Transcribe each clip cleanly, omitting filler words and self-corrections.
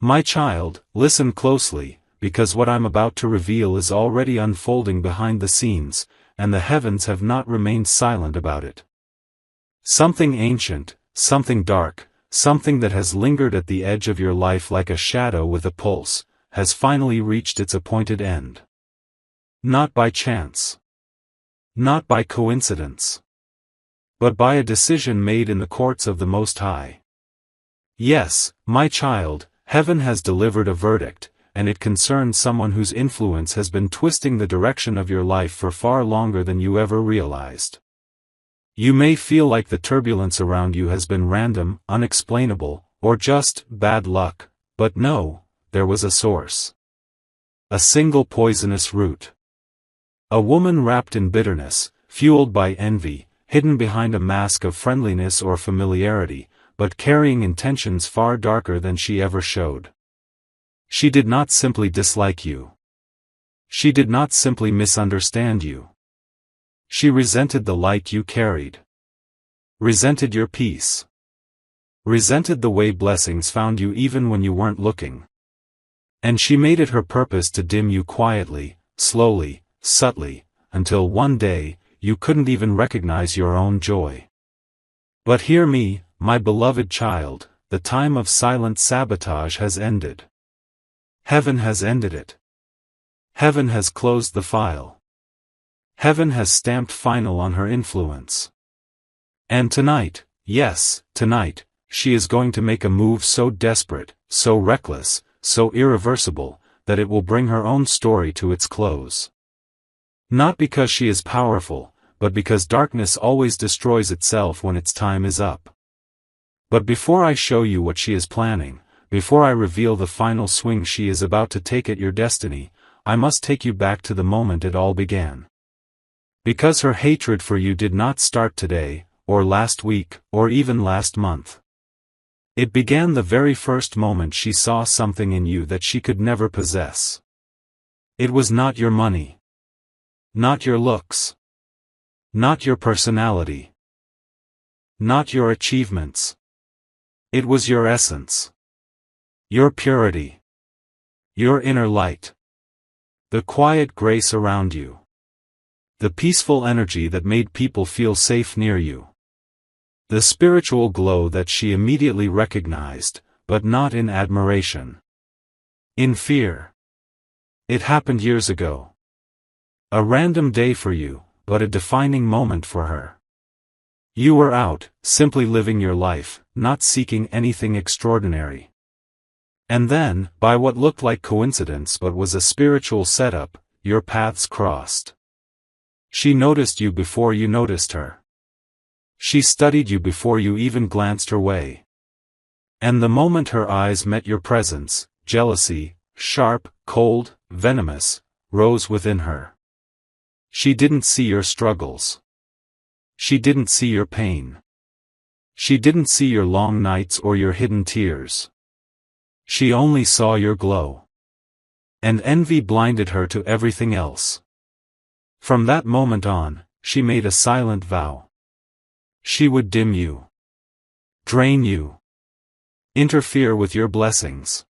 My child, listen closely, because what I'm about to reveal is already unfolding behind the scenes, and the heavens have not remained silent about it. Something ancient, something dark, something that has lingered at the edge of your life like a shadow with a pulse, has finally reached its appointed end. Not by chance. Not by coincidence. But by a decision made in the courts of the Most High. Yes, my child, heaven has delivered a verdict, and it concerns someone whose influence has been twisting the direction of your life for far longer than you ever realized. You may feel like the turbulence around you has been random, unexplainable, or just bad luck, but no, there was a source. A single poisonous root. A woman wrapped in bitterness, fueled by envy, hidden behind a mask of friendliness or familiarity, but carrying intentions far darker than she ever showed. She did not simply dislike you. She did not simply misunderstand you. She resented the light you carried. Resented your peace. Resented the way blessings found you even when you weren't looking. And she made it her purpose to dim you quietly, slowly, subtly, until one day, you couldn't even recognize your own joy. But hear me, my beloved child, the time of silent sabotage has ended. Heaven has ended it. Heaven has closed the file. Heaven has stamped final on her influence. And tonight, yes, tonight, she is going to make a move so desperate, so reckless, so irreversible, that it will bring her own story to its close. Not because she is powerful, but because darkness always destroys itself when its time is up. But before I show you what she is planning, before I reveal the final swing she is about to take at your destiny, I must take you back to the moment it all began. Because her hatred for you did not start today, or last week, or even last month. It began the very first moment she saw something in you that she could never possess. It was not your money. Not your looks. Not your personality. Not your achievements. It was your essence. Your purity. Your inner light. The quiet grace around you. The peaceful energy that made people feel safe near you. The spiritual glow that she immediately recognized, but not in admiration. In fear. It happened years ago. A random day for you, but a defining moment for her. You were out, simply living your life, not seeking anything extraordinary. And then, by what looked like coincidence but was a spiritual setup, your paths crossed. She noticed you before you noticed her. She studied you before you even glanced her way. And the moment her eyes met your presence, jealousy, sharp, cold, venomous, rose within her. She didn't see your struggles. She didn't see your pain. She didn't see your long nights or your hidden tears. She only saw your glow. And envy blinded her to everything else. From that moment on, she made a silent vow. She would dim you. Drain you. Interfere with your blessings.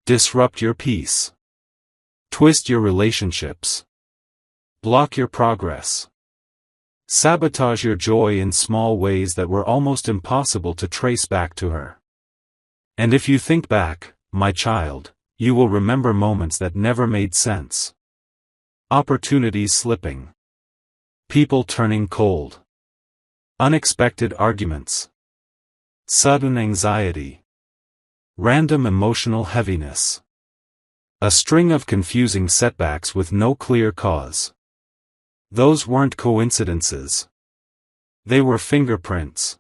Disrupt your peace. Twist your relationships. Block your progress. Sabotage your joy in small ways that were almost impossible to trace back to her. And if you think back, my child, you will remember moments that never made sense. Opportunities slipping. People turning cold. Unexpected arguments. Sudden anxiety. Random emotional heaviness. A string of confusing setbacks with no clear cause. Those weren't coincidences. They were fingerprints.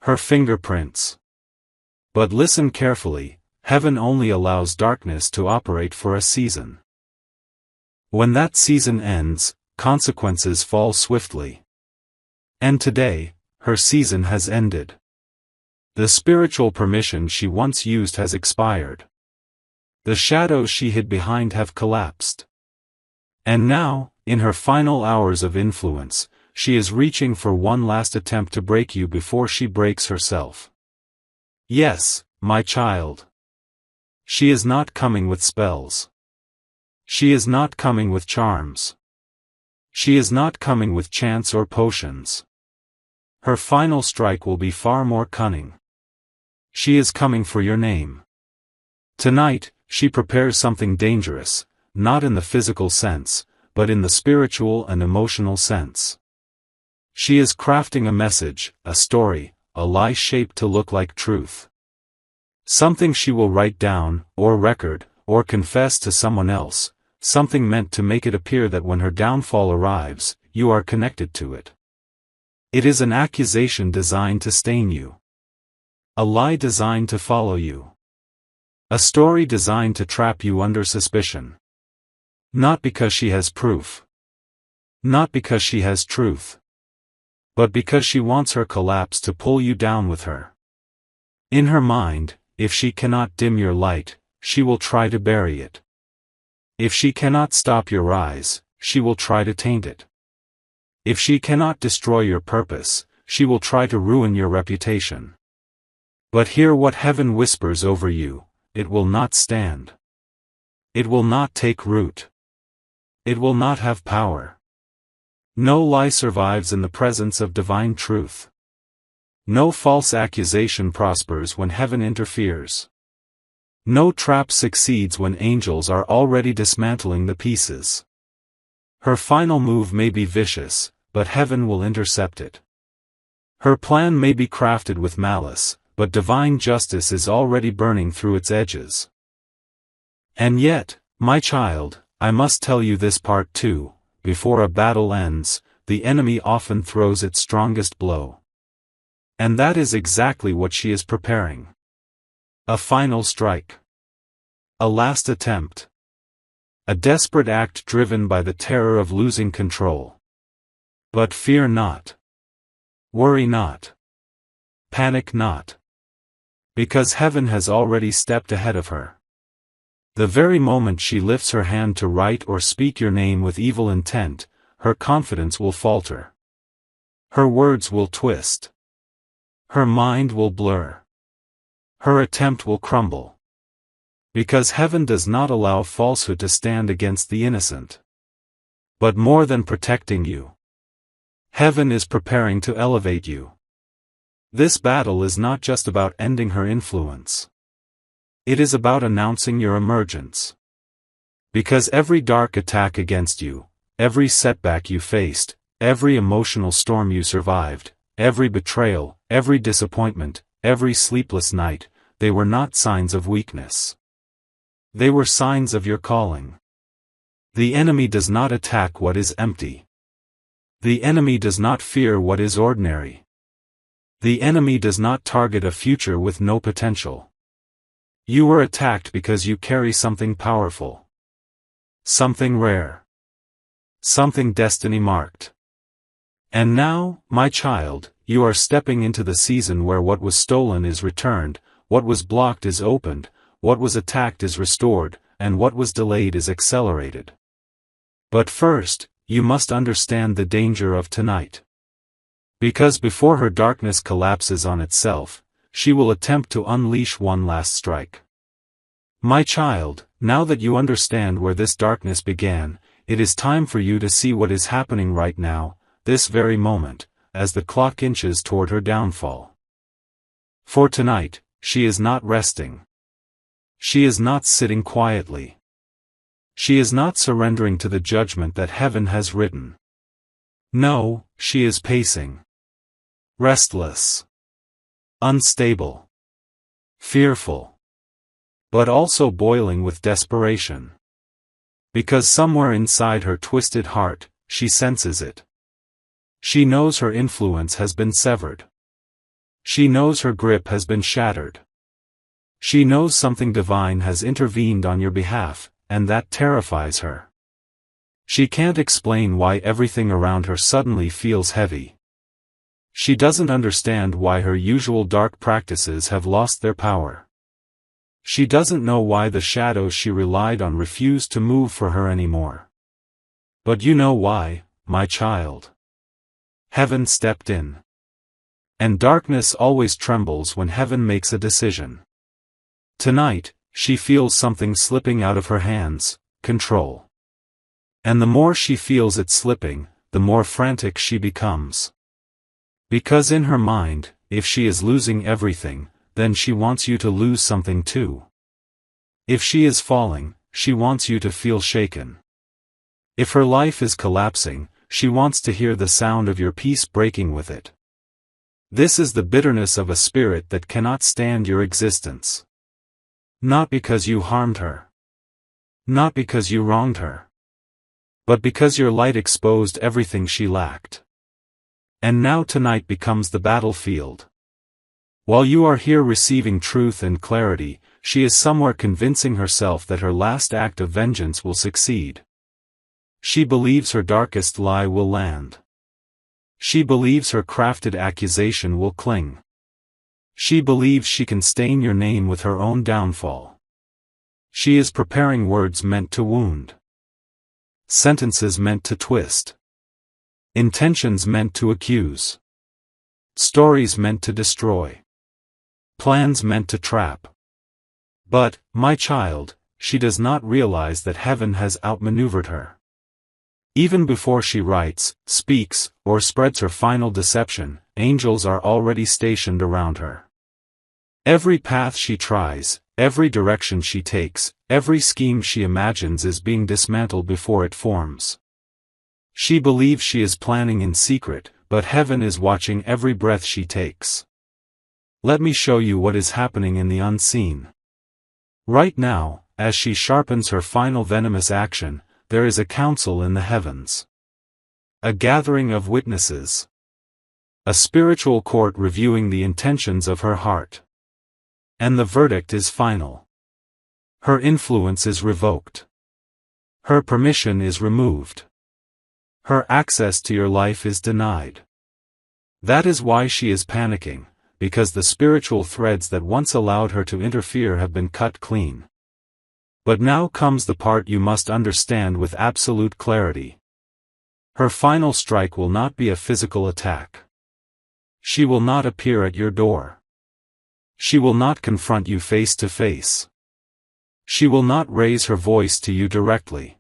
Her fingerprints. But listen carefully, heaven only allows darkness to operate for a season. When that season ends, consequences fall swiftly. And today, her season has ended. The spiritual permission she once used has expired. The shadows she hid behind have collapsed. And now, in her final hours of influence, she is reaching for one last attempt to break you before she breaks herself. Yes, my child. She is not coming with spells. She is not coming with charms. She is not coming with chants or potions. Her final strike will be far more cunning. She is coming for your name. Tonight, she prepares something dangerous, not in the physical sense, but in the spiritual and emotional sense. She is crafting a message, a story, a lie shaped to look like truth. Something she will write down, or record, or confess to someone else, something meant to make it appear that when her downfall arrives, you are connected to it. It is an accusation designed to stain you. A lie designed to follow you. A story designed to trap you under suspicion. Not because she has proof. Not because she has truth. But because she wants her collapse to pull you down with her. In her mind, if she cannot dim your light, she will try to bury it. If she cannot stop your rise, she will try to taint it. If she cannot destroy your purpose, she will try to ruin your reputation. But hear what heaven whispers over you: it will not stand. It will not take root. It will not have power. No lie survives in the presence of divine truth. No false accusation prospers when heaven interferes. No trap succeeds when angels are already dismantling the pieces. Her final move may be vicious, but heaven will intercept it. Her plan may be crafted with malice, but divine justice is already burning through its edges. And yet, my child, I must tell you this part too: before a battle ends, the enemy often throws its strongest blow. And that is exactly what she is preparing. A final strike. A last attempt. A desperate act driven by the terror of losing control. But fear not. Worry not. Panic not. Because heaven has already stepped ahead of her. The very moment she lifts her hand to write or speak your name with evil intent, her confidence will falter. Her words will twist. Her mind will blur. Her attempt will crumble. Because heaven does not allow falsehood to stand against the innocent. But more than protecting you, heaven is preparing to elevate you. This battle is not just about ending her influence. It is about announcing your emergence. Because every dark attack against you, every setback you faced, every emotional storm you survived, every betrayal, every disappointment, every sleepless night, they were not signs of weakness. They were signs of your calling. The enemy does not attack what is empty. The enemy does not fear what is ordinary. The enemy does not target a future with no potential. You were attacked because you carry something powerful. Something rare. Something destiny marked. And now, my child, you are stepping into the season where what was stolen is returned, what was blocked is opened, what was attacked is restored, and what was delayed is accelerated. But first, you must understand the danger of tonight. Because before her darkness collapses on itself, she will attempt to unleash one last strike. My child, now that you understand where this darkness began, it is time for you to see what is happening right now, this very moment, as the clock inches toward her downfall. For tonight, she is not resting. She is not sitting quietly. She is not surrendering to the judgment that heaven has written. No, she is pacing. Restless. Unstable. Fearful. But also boiling with desperation. Because somewhere inside her twisted heart, she senses it. She knows her influence has been severed. She knows her grip has been shattered. She knows something divine has intervened on your behalf, and that terrifies her. She can't explain why everything around her suddenly feels heavy. She doesn't understand why her usual dark practices have lost their power. She doesn't know why the shadows she relied on refuse to move for her anymore. But you know why, my child. Heaven stepped in. And darkness always trembles when heaven makes a decision. Tonight, she feels something slipping out of her hands, control. And the more she feels it slipping, the more frantic she becomes. Because in her mind, if she is losing everything, then she wants you to lose something too. If she is falling, she wants you to feel shaken. If her life is collapsing, she wants to hear the sound of your peace breaking with it. This is the bitterness of a spirit that cannot stand your existence. Not because you harmed her. Not because you wronged her. But because your light exposed everything she lacked. And now tonight becomes the battlefield. While you are here receiving truth and clarity, she is somewhere convincing herself that her last act of vengeance will succeed. She believes her darkest lie will land. She believes her crafted accusation will cling. She believes she can stain your name with her own downfall. She is preparing words meant to wound. Sentences meant to twist. Intentions meant to accuse. Stories meant to destroy. Plans meant to trap. But, my child, she does not realize that heaven has outmaneuvered her. Even before she writes, speaks, or spreads her final deception, angels are already stationed around her. Every path she tries, every direction she takes, every scheme she imagines is being dismantled before it forms. She believes she is planning in secret, but heaven is watching every breath she takes. Let me show you what is happening in the unseen. Right now, as she sharpens her final venomous action, there is a council in the heavens. A gathering of witnesses. A spiritual court reviewing the intentions of her heart. And the verdict is final. Her influence is revoked. Her permission is removed. Her access to your life is denied. That is why she is panicking, because the spiritual threads that once allowed her to interfere have been cut clean. But now comes the part you must understand with absolute clarity. Her final strike will not be a physical attack. She will not appear at your door. She will not confront you face to face. She will not raise her voice to you directly.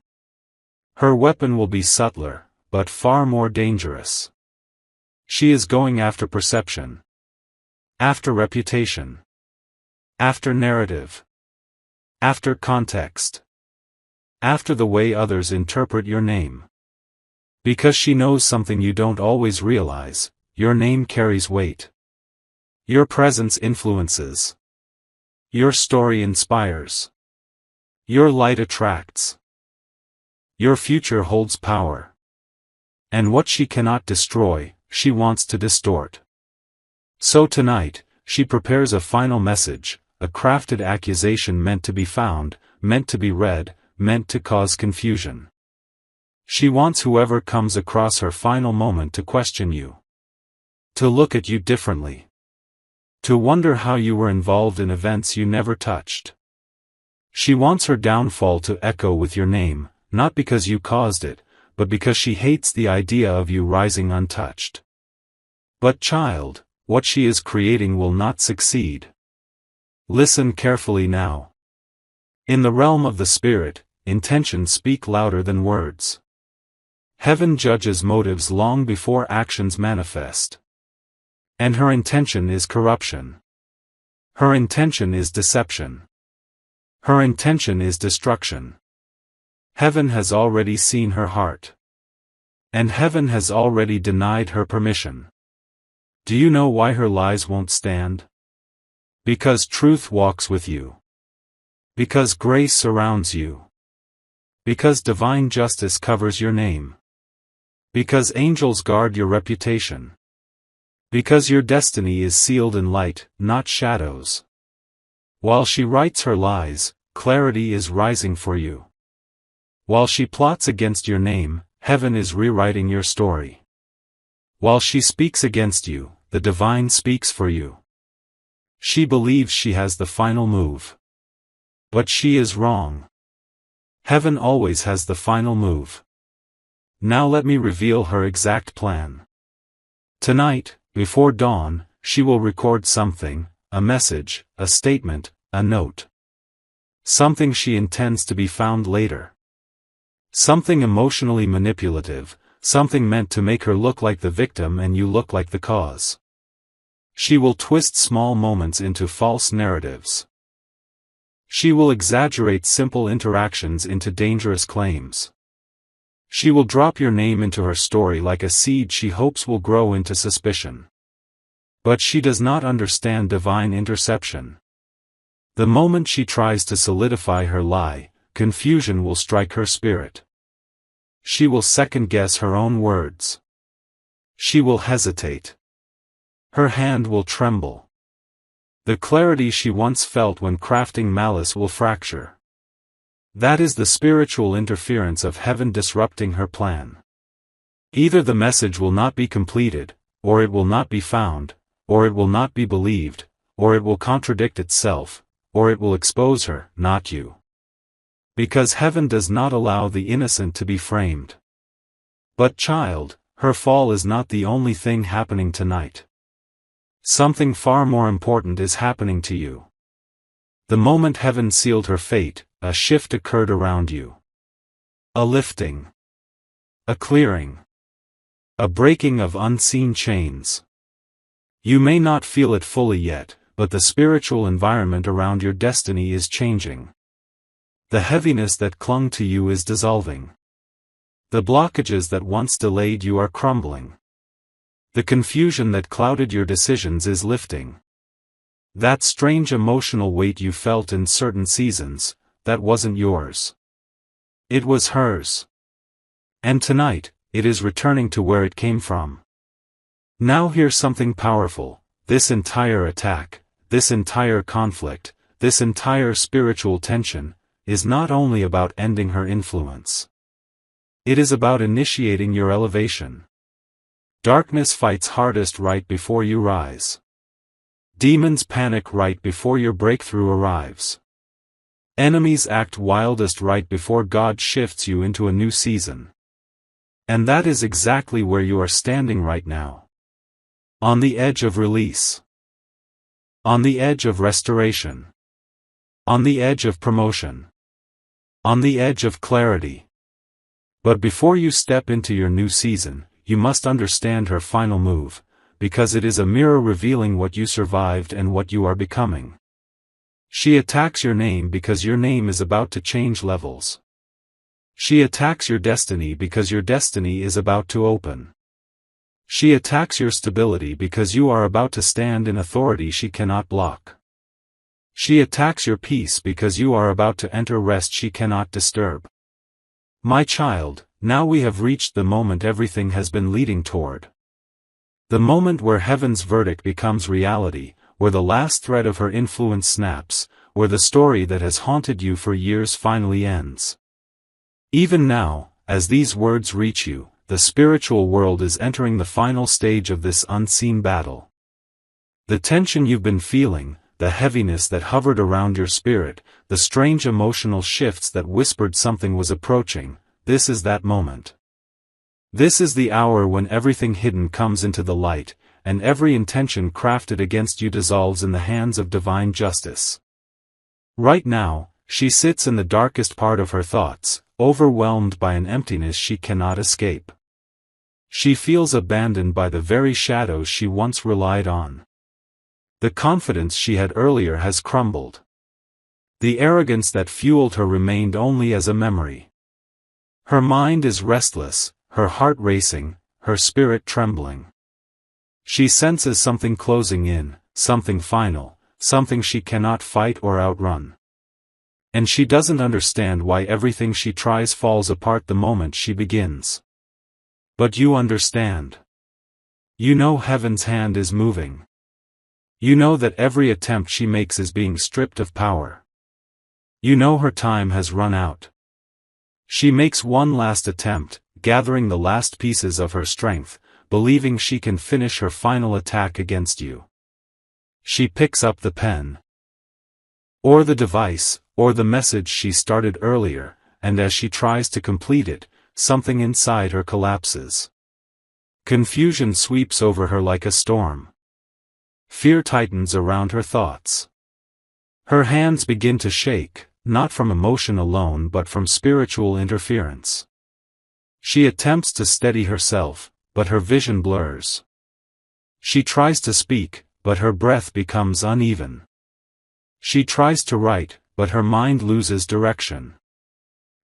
Her weapon will be subtler, but far more dangerous. She is going after perception. After reputation. After narrative. After context. After the way others interpret your name. Because she knows something you don't always realize, your name carries weight. Your presence influences. Your story inspires. Your light attracts. Your future holds power. And what she cannot destroy, she wants to distort. So tonight, she prepares a final message, a crafted accusation meant to be found, meant to be read, meant to cause confusion. She wants whoever comes across her final moment to question you. To look at you differently. To wonder how you were involved in events you never touched. She wants her downfall to echo with your name, not because you caused it, but because she hates the idea of you rising untouched. But child, what she is creating will not succeed. Listen carefully now. In the realm of the spirit, intentions speak louder than words. Heaven judges motives long before actions manifest. And her intention is corruption. Her intention is deception. Her intention is destruction. Heaven has already seen her heart. And heaven has already denied her permission. Do you know why her lies won't stand? Because truth walks with you. Because grace surrounds you. Because divine justice covers your name. Because angels guard your reputation. Because your destiny is sealed in light, not shadows. While she writes her lies, clarity is rising for you. While she plots against your name, heaven is rewriting your story. While she speaks against you, the divine speaks for you. She believes she has the final move. But she is wrong. Heaven always has the final move. Now let me reveal her exact plan. Tonight, before dawn, she will record something, a message, a statement, a note. something she intends to be found later. Something emotionally manipulative, something meant to make her look like the victim and you look like the cause. She will twist small moments into false narratives. She will exaggerate simple interactions into dangerous claims. She will drop your name into her story like a seed she hopes will grow into suspicion. But she does not understand divine interception. The moment she tries to solidify her lie, confusion will strike her spirit. She will second-guess her own words. She will hesitate. Her hand will tremble. The clarity she once felt when crafting malice will fracture. That is the spiritual interference of heaven disrupting her plan. Either the message will not be completed, or it will not be found, or it will not be believed, or it will contradict itself, or it will expose her, not you. Because heaven does not allow the innocent to be framed. But child, her fall is not the only thing happening tonight. Something far more important is happening to you. The moment heaven sealed her fate, a shift occurred around you. A lifting. A clearing. A breaking of unseen chains. You may not feel it fully yet, but the spiritual environment around your destiny is changing. The heaviness that clung to you is dissolving. The blockages that once delayed you are crumbling. The confusion that clouded your decisions is lifting. That strange emotional weight you felt in certain seasons, that wasn't yours. It was hers. And tonight, it is returning to where it came from. Now hear something powerful: this entire attack, this entire conflict, this entire spiritual tension, is not only about ending her influence. It is about initiating your elevation. Darkness fights hardest right before you rise. Demons panic right before your breakthrough arrives. Enemies act wildest right before God shifts you into a new season. And that is exactly where you are standing right now. On the edge of release. On the edge of restoration. On the edge of promotion. On the edge of clarity. But before you step into your new season, you must understand her final move, because it is a mirror revealing what you survived and what you are becoming. She attacks your name because your name is about to change levels. She attacks your destiny because your destiny is about to open. She attacks your stability because you are about to stand in authority she cannot block. She attacks your peace because you are about to enter rest she cannot disturb. My child, now we have reached the moment everything has been leading toward. The moment where heaven's verdict becomes reality, where the last thread of her influence snaps, where the story that has haunted you for years finally ends. Even now, as these words reach you, the spiritual world is entering the final stage of this unseen battle. The tension you've been feeling, the heaviness that hovered around your spirit, the strange emotional shifts that whispered something was approaching, this is that moment. This is the hour when everything hidden comes into the light, and every intention crafted against you dissolves in the hands of divine justice. Right now, she sits in the darkest part of her thoughts, overwhelmed by an emptiness she cannot escape. She feels abandoned by the very shadows she once relied on. The confidence she had earlier has crumbled. The arrogance that fueled her remained only as a memory. Her mind is restless, her heart racing, her spirit trembling. She senses something closing in, something final, something she cannot fight or outrun. And she doesn't understand why everything she tries falls apart the moment she begins. But you understand. You know heaven's hand is moving. You know that every attempt she makes is being stripped of power. You know her time has run out. She makes one last attempt, gathering the last pieces of her strength, believing she can finish her final attack against you. She picks up the pen. Or the device, or the message she started earlier, and as she tries to complete it, something inside her collapses. Confusion sweeps over her like a storm. Fear tightens around her thoughts. Her hands begin to shake, not from emotion alone but from spiritual interference. She attempts to steady herself, but her vision blurs. She tries to speak, but her breath becomes uneven. She tries to write, but her mind loses direction.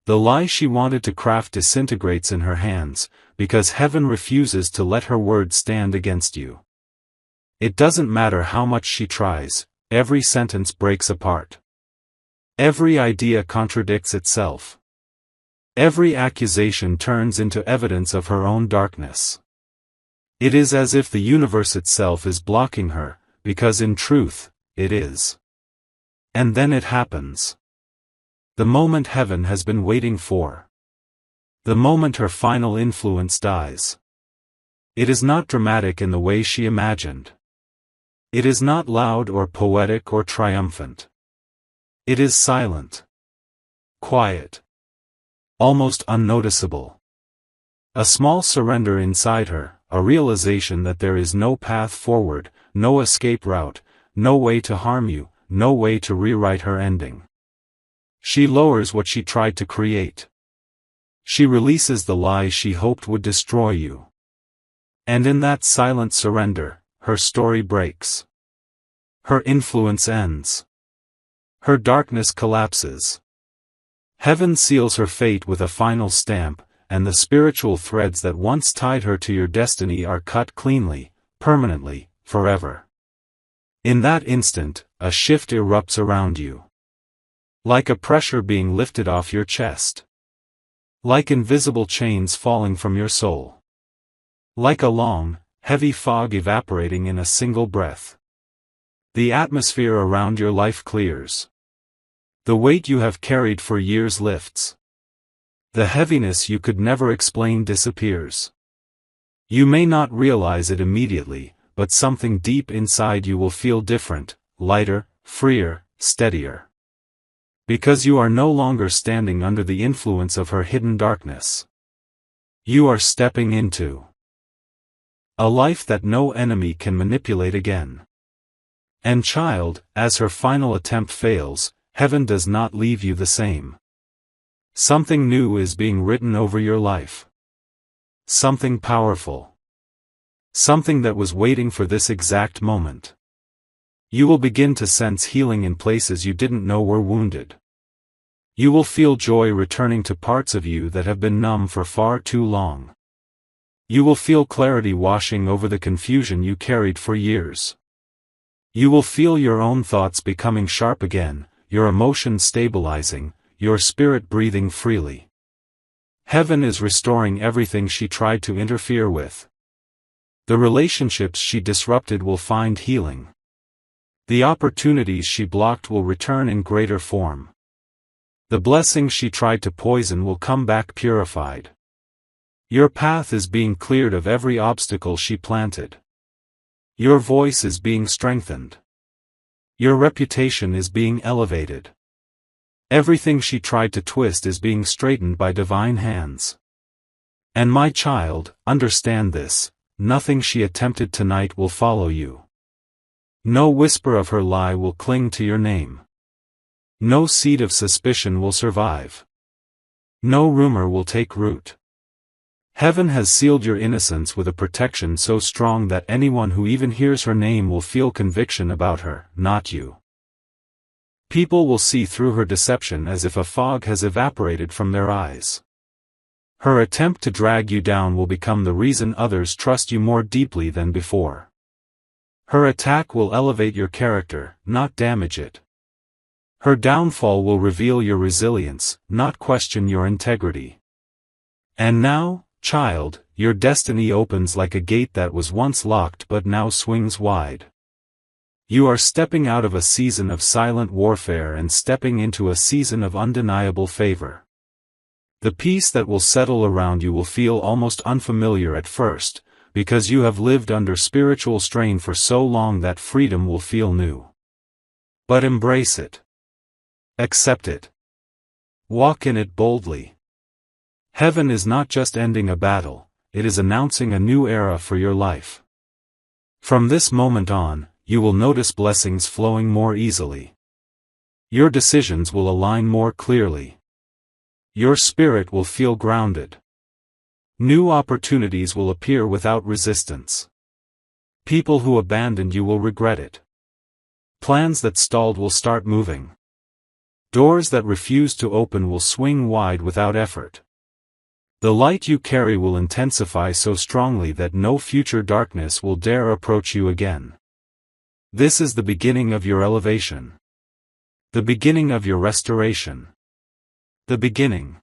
The lie she wanted to craft disintegrates in her hands, because heaven refuses to let her words stand against you. It doesn't matter how much she tries, every sentence breaks apart. Every idea contradicts itself. Every accusation turns into evidence of her own darkness. It is as if the universe itself is blocking her, because in truth, it is. And then it happens. The moment heaven has been waiting for. The moment her final influence dies. It is not dramatic in the way she imagined. It is not loud or poetic or triumphant. It is silent. Quiet. Almost unnoticeable. A small surrender inside her, a realization that there is no path forward, no escape route, no way to harm you, no way to rewrite her ending. She lowers what she tried to create. She releases the lies she hoped would destroy you. And in that silent surrender, her story breaks. Her influence ends. Her darkness collapses. Heaven seals her fate with a final stamp, and the spiritual threads that once tied her to your destiny are cut cleanly, permanently, forever. In that instant, a shift erupts around you. Like a pressure being lifted off your chest. Like invisible chains falling from your soul. Like a long, heavy fog evaporating in a single breath. The atmosphere around your life clears. The weight you have carried for years lifts. The heaviness you could never explain disappears. You may not realize it immediately, but something deep inside you will feel different, lighter, freer, steadier. Because you are no longer standing under the influence of her hidden darkness. You are stepping into a life that no enemy can manipulate again. And child, as her final attempt fails, heaven does not leave you the same. Something new is being written over your life. Something powerful. Something that was waiting for this exact moment. You will begin to sense healing in places you didn't know were wounded. You will feel joy returning to parts of you that have been numb for far too long. You will feel clarity washing over the confusion you carried for years. You will feel your own thoughts becoming sharp again, your emotions stabilizing, your spirit breathing freely. Heaven is restoring everything she tried to interfere with. The relationships she disrupted will find healing. The opportunities she blocked will return in greater form. The blessings she tried to poison will come back purified. Your path is being cleared of every obstacle she planted. Your voice is being strengthened. Your reputation is being elevated. Everything she tried to twist is being straightened by divine hands. And my child, understand this, nothing she attempted tonight will follow you. No whisper of her lie will cling to your name. No seed of suspicion will survive. No rumor will take root. Heaven has sealed your innocence with a protection so strong that anyone who even hears her name will feel conviction about her, not you. People will see through her deception as if a fog has evaporated from their eyes. Her attempt to drag you down will become the reason others trust you more deeply than before. Her attack will elevate your character, not damage it. Her downfall will reveal your resilience, not question your integrity. And now, child, your destiny opens like a gate that was once locked but now swings wide. You are stepping out of a season of silent warfare and stepping into a season of undeniable favor. The peace that will settle around you will feel almost unfamiliar at first, because you have lived under spiritual strain for so long that freedom will feel new. But embrace it. Accept it. Walk in it boldly. Heaven is not just ending a battle, it is announcing a new era for your life. From this moment on, you will notice blessings flowing more easily. Your decisions will align more clearly. Your spirit will feel grounded. New opportunities will appear without resistance. People who abandoned you will regret it. Plans that stalled will start moving. Doors that refused to open will swing wide without effort. The light you carry will intensify so strongly that no future darkness will dare approach you again. This is the beginning of your elevation. The beginning of your restoration. The beginning.